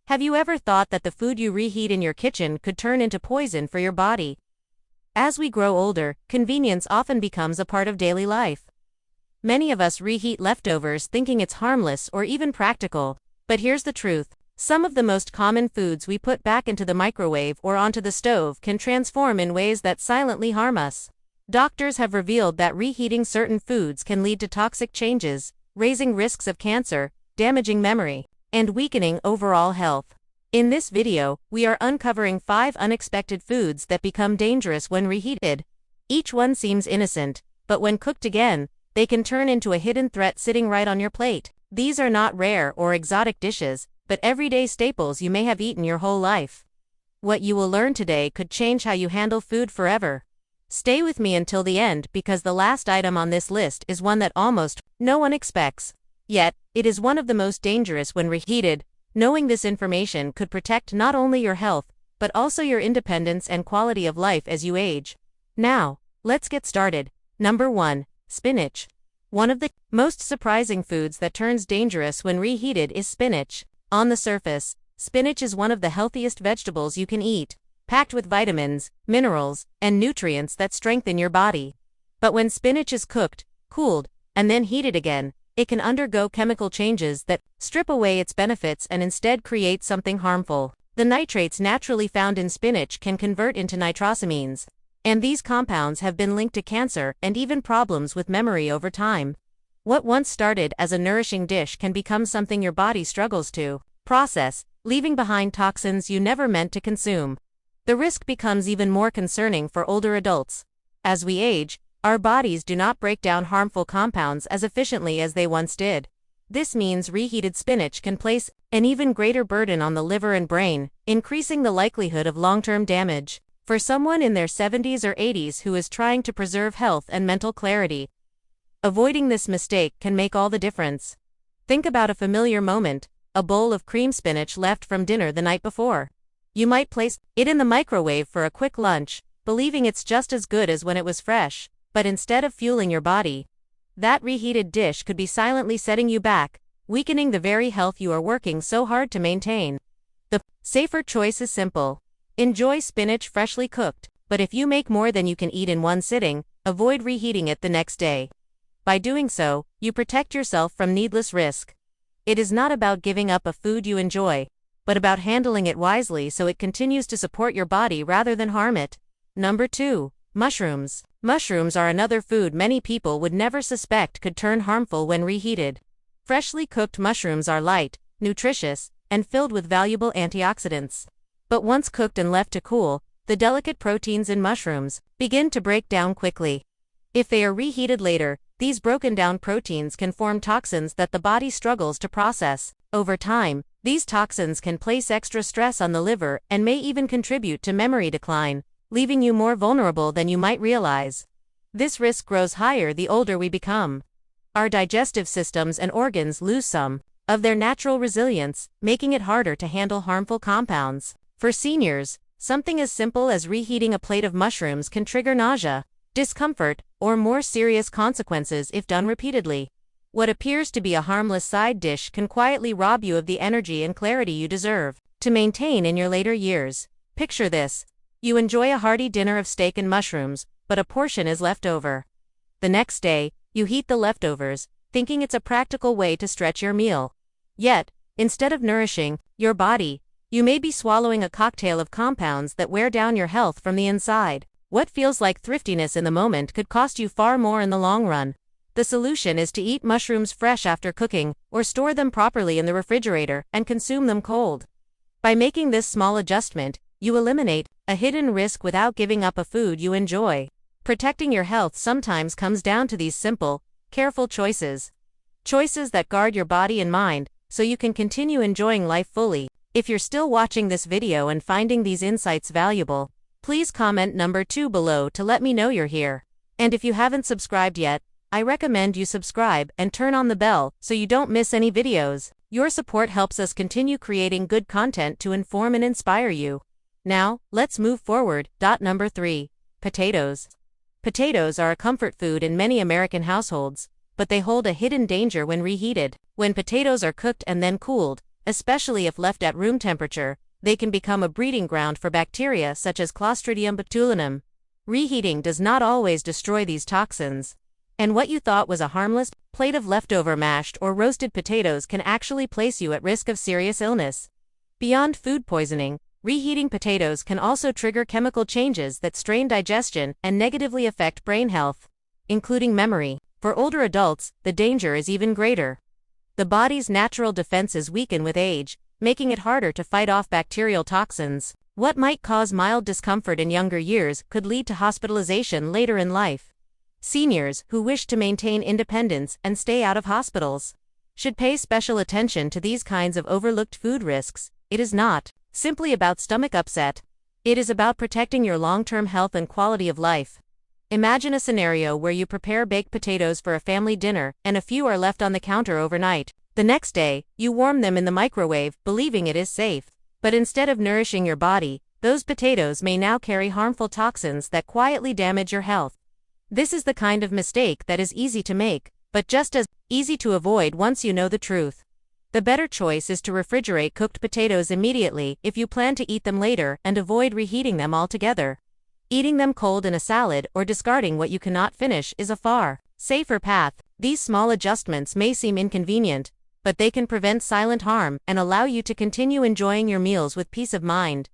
Have you ever thought that the food you reheat in your kitchen could turn into poison for your body? As we grow older, convenience often becomes a part of daily life. Many of us reheat leftovers thinking it's harmless or even practical, but here's the truth. Some of the most common foods we put back into the microwave or onto the stove can transform in ways that silently harm us. Doctors have revealed that reheating certain foods can lead to toxic changes, raising risks of cancer, damaging memory, and weakening overall health. In this video, we are uncovering 5 unexpected foods that become dangerous when reheated. Each one seems innocent, but when cooked again, they can turn into a hidden threat sitting right on your plate. These are not rare or exotic dishes, but everyday staples you may have eaten your whole life. What you will learn today could change how you handle food forever. Stay with me until the end because the last item on this list is one that almost no one expects. Yet, it is one of the most dangerous when reheated. Knowing this information could protect not only your health, but also your independence and quality of life as you age. Now, let's get started. Number 1. Spinach. One of the most surprising foods that turns dangerous when reheated is spinach. On the surface, spinach is one of the healthiest vegetables you can eat, packed with vitamins, minerals, and nutrients that strengthen your body. But when spinach is cooked, cooled, and then heated again, it can undergo chemical changes that strip away its benefits and instead create something harmful. The nitrates naturally found in spinach can convert into nitrosamines, and these compounds have been linked to cancer and even problems with memory over time. What once started as a nourishing dish can become something your body struggles to process, leaving behind toxins you never meant to consume. The risk becomes even more concerning for older adults. As we age, our bodies do not break down harmful compounds as efficiently as they once did. This means reheated spinach can place an even greater burden on the liver and brain, increasing the likelihood of long-term damage. For someone in their 70s or 80s who is trying to preserve health and mental clarity, avoiding this mistake can make all the difference. Think about a familiar moment, a bowl of cream spinach left from dinner the night before. You might place it in the microwave for a quick lunch, believing it's just as good as when it was fresh. But instead of fueling your body, that reheated dish could be silently setting you back, weakening the very health you are working so hard to maintain. The safer choice is simple. Enjoy spinach freshly cooked, but if you make more than you can eat in one sitting, avoid reheating it the next day. By doing so, you protect yourself from needless risk. It is not about giving up a food you enjoy, but about handling it wisely so it continues to support your body rather than harm it. Number 2. Mushrooms. Mushrooms are another food many people would never suspect could turn harmful when reheated. Freshly cooked mushrooms are light, nutritious, and filled with valuable antioxidants. But once cooked and left to cool, the delicate proteins in mushrooms begin to break down quickly. If they are reheated later, these broken down proteins can form toxins that the body struggles to process. Over time, these toxins can place extra stress on the liver and may even contribute to memory decline, leaving you more vulnerable than you might realize. This risk grows higher the older we become. Our digestive systems and organs lose some of their natural resilience, making it harder to handle harmful compounds. For seniors, something as simple as reheating a plate of mushrooms can trigger nausea, discomfort, or more serious consequences if done repeatedly. What appears to be a harmless side dish can quietly rob you of the energy and clarity you deserve to maintain in your later years. Picture this. You enjoy a hearty dinner of steak and mushrooms, but a portion is left over. The next day, you heat the leftovers, thinking it's a practical way to stretch your meal. Yet, instead of nourishing your body, you may be swallowing a cocktail of compounds that wear down your health from the inside. What feels like thriftiness in the moment could cost you far more in the long run. The solution is to eat mushrooms fresh after cooking, or store them properly in the refrigerator and consume them cold. By making this small adjustment, you eliminate a hidden risk without giving up a food you enjoy. Protecting your health sometimes comes down to these simple, careful choices. Choices that guard your body and mind, so you can continue enjoying life fully. If you're still watching this video and finding these insights valuable, please comment number 2 below to let me know you're here. And if you haven't subscribed yet, I recommend you subscribe and turn on the bell so you don't miss any videos. Your support helps us continue creating good content to inform and inspire you. Now, let's move forward. Number 3. Potatoes. Potatoes are a comfort food in many American households, but they hold a hidden danger when reheated. When potatoes are cooked and then cooled, especially if left at room temperature. They can become a breeding ground for bacteria such as Clostridium botulinum. Reheating does not always destroy these toxins. And what you thought was a harmless plate of leftover mashed or roasted potatoes can actually place you at risk of serious illness. Beyond food poisoning, reheating potatoes can also trigger chemical changes that strain digestion and negatively affect brain health, including memory. For older adults, the danger is even greater. The body's natural defenses weaken with age, making it harder to fight off bacterial toxins. What might cause mild discomfort in younger years could lead to hospitalization later in life. Seniors who wish to maintain independence and stay out of hospitals should pay special attention to these kinds of overlooked food risks. It is not simply about stomach upset. It is about protecting your long-term health and quality of life. Imagine a scenario where you prepare baked potatoes for a family dinner and a few are left on the counter overnight. The next day, you warm them in the microwave, believing it is safe. But instead of nourishing your body, those potatoes may now carry harmful toxins that quietly damage your health. This is the kind of mistake that is easy to make, but just as easy to avoid once you know the truth. The better choice is to refrigerate cooked potatoes immediately if you plan to eat them later and avoid reheating them altogether. Eating them cold in a salad or discarding what you cannot finish is a far safer path. These small adjustments may seem inconvenient, but they can prevent silent harm and allow you to continue enjoying your meals with peace of mind.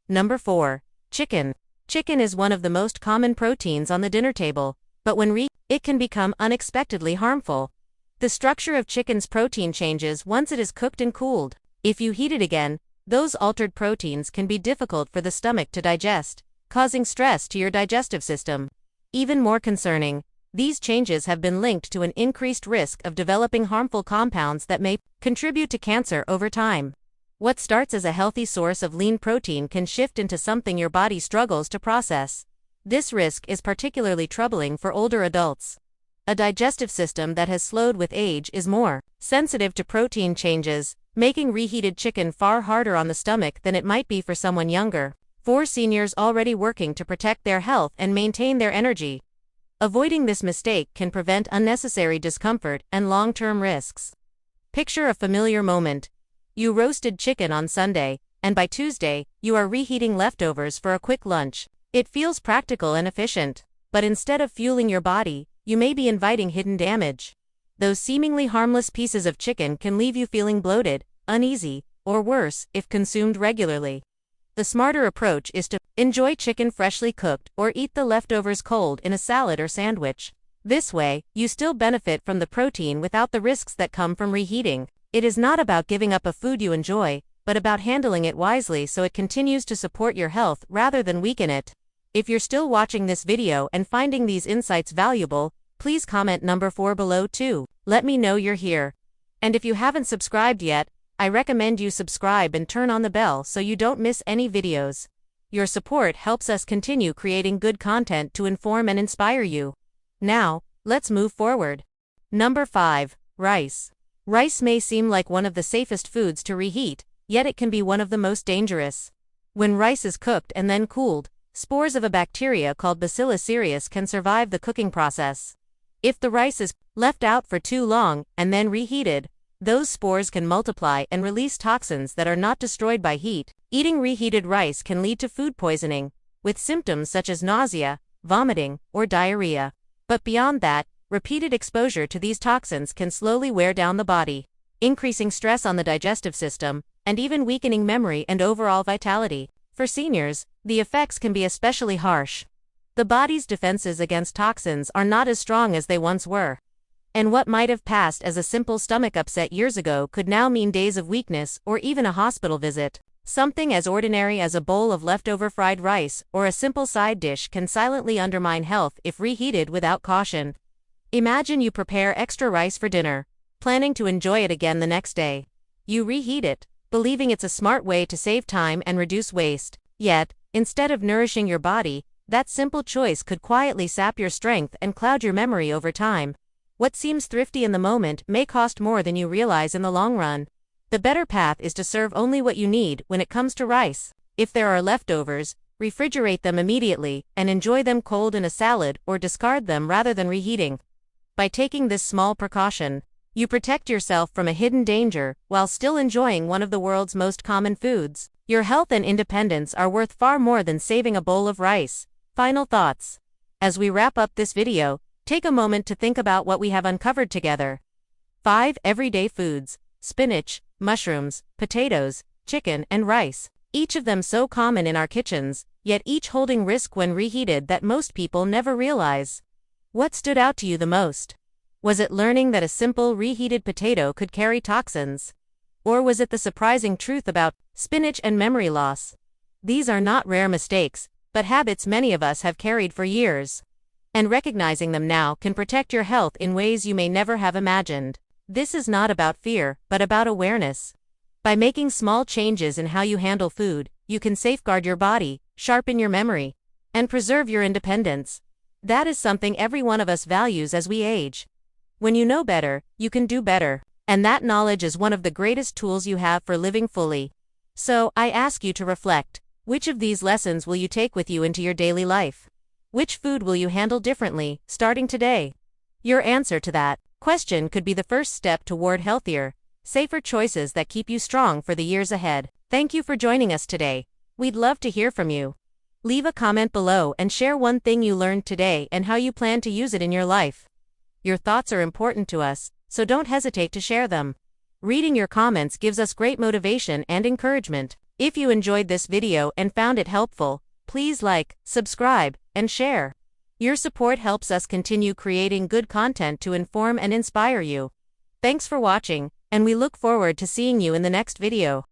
Number 4. Chicken. Chicken is one of the most common proteins on the dinner table, but when it can become unexpectedly harmful. The structure of chicken's protein changes once it is cooked and cooled. If you heat it again, those altered proteins can be difficult for the stomach to digest, causing stress to your digestive system. Even more concerning, these changes have been linked to an increased risk of developing harmful compounds that may contribute to cancer over time. What starts as a healthy source of lean protein can shift into something your body struggles to process. This risk is particularly troubling for older adults. A digestive system that has slowed with age is more sensitive to protein changes, making reheated chicken far harder on the stomach than it might be for someone younger. For seniors already working to protect their health and maintain their energy, avoiding this mistake can prevent unnecessary discomfort and long-term risks. Picture a familiar moment. You roasted chicken on Sunday, and by Tuesday, you are reheating leftovers for a quick lunch. It feels practical and efficient, but instead of fueling your body, you may be inviting hidden damage. Those seemingly harmless pieces of chicken can leave you feeling bloated, uneasy, or worse, if consumed regularly. The smarter approach is to enjoy chicken freshly cooked or eat the leftovers cold in a salad or sandwich. This way, you still benefit from the protein without the risks that come from reheating. It is not about giving up a food you enjoy, but about handling it wisely so it continues to support your health rather than weaken it. If you're still watching this video and finding these insights valuable, please comment number 4 below too. Let me know you're here. And if you haven't subscribed yet, I recommend you subscribe and turn on the bell so you don't miss any videos. Your support helps us continue creating good content to inform and inspire you. Now, let's move forward. Number 5. Rice. Rice may seem like one of the safest foods to reheat, yet it can be one of the most dangerous. When rice is cooked and then cooled, spores of a bacteria called Bacillus cereus can survive the cooking process. If the rice is left out for too long and then reheated, those spores can multiply and release toxins that are not destroyed by heat. Eating reheated rice can lead to food poisoning, with symptoms such as nausea, vomiting, or diarrhea. But beyond that, repeated exposure to these toxins can slowly wear down the body, increasing stress on the digestive system, and even weakening memory and overall vitality. For seniors, the effects can be especially harsh. The body's defenses against toxins are not as strong as they once were. And what might have passed as a simple stomach upset years ago could now mean days of weakness or even a hospital visit. Something as ordinary as a bowl of leftover fried rice or a simple side dish can silently undermine health if reheated without caution. Imagine you prepare extra rice for dinner, planning to enjoy it again the next day. You reheat it, believing it's a smart way to save time and reduce waste. Yet, instead of nourishing your body, that simple choice could quietly sap your strength and cloud your memory over time. What seems thrifty in the moment may cost more than you realize in the long run. The better path is to serve only what you need when it comes to rice. If there are leftovers, refrigerate them immediately and enjoy them cold in a salad or discard them rather than reheating. By taking this small precaution, You protect yourself from a hidden danger while still enjoying one of the world's most common foods. Your health and independence are worth far more than saving a bowl of rice. Final thoughts. As we wrap up this video, take a moment to think about what we have uncovered together. 5 everyday foods: spinach, mushrooms, potatoes, chicken, and rice. Each of them so common in our kitchens, yet each holding risk when reheated that most people never realize. What stood out to you the most? Was it learning that a simple reheated potato could carry toxins? Or was it the surprising truth about spinach and memory loss? These are not rare mistakes, but habits many of us have carried for years. And recognizing them now can protect your health in ways you may never have imagined. This is not about fear, but about awareness. By making small changes in how you handle food, you can safeguard your body, sharpen your memory, and preserve your independence. That is something every one of us values as we age. When you know better, you can do better. And that knowledge is one of the greatest tools you have for living fully. So, I ask you to reflect. Which of these lessons will you take with you into your daily life? Which food will you handle differently, starting today? Your answer to that question could be the first step toward healthier, safer choices that keep you strong for the years ahead. Thank you for joining us today. We'd love to hear from you. Leave a comment below and share one thing you learned today and how you plan to use it in your life. Your thoughts are important to us, so don't hesitate to share them. Reading your comments gives us great motivation and encouragement. If you enjoyed this video and found it helpful, please like, subscribe, and share. Your support helps us continue creating good content to inform and inspire you. Thanks for watching, and we look forward to seeing you in the next video.